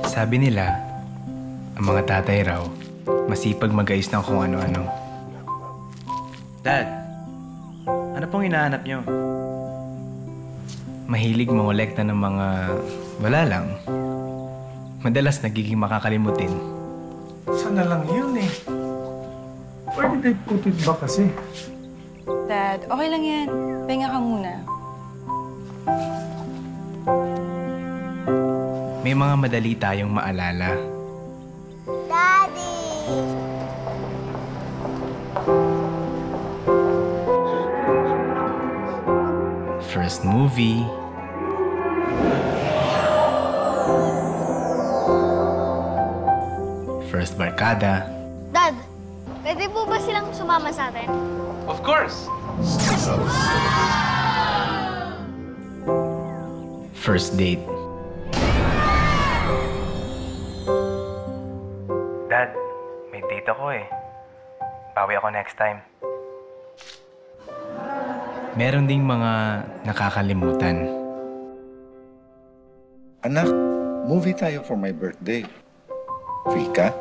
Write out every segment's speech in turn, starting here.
Sabi nila, ang mga tatay raw, masipag mag-ayos ng kung ano-ano. Dad, ano pong hinahanap niyo? Mahilig mangolekta ng mga wala lang. Madalas nagiging makakalimutin. Sana lang yun eh. Where did I put it ba kasi? Dad, okay lang yan. Pahinga ka muna. May mga madali tayong maalala. Daddy! First movie. First barkada. Dad, pwede po ba silang sumama sa atin? Of course! First date. Dad, may date ako eh. Bawi ako next time. Meron ding mga nakakalimutan. Anak, movie tayo for my birthday. Free ka?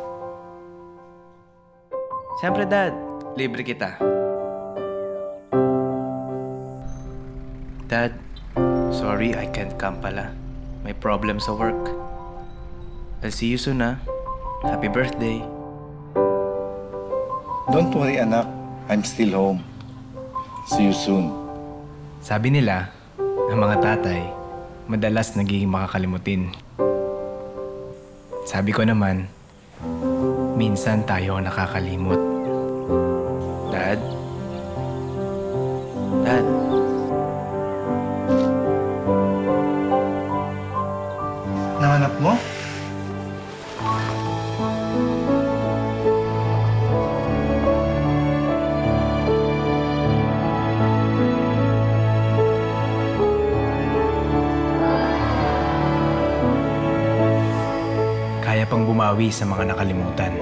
Siyempre, Dad. Libre kita. Dad, sorry I can't come pala. May problem sa work. I'll see you soon, ah. Happy birthday. Don't worry, anak. I'm still home. See you soon. Sabi nila, ang mga tatay, madalas nagiging makakalimutin. Sabi ko naman, minsan tayo ang nakakalimot. Dad? Dad? Nahanap mo? Kaya pang bumawi sa mga nakalimutan.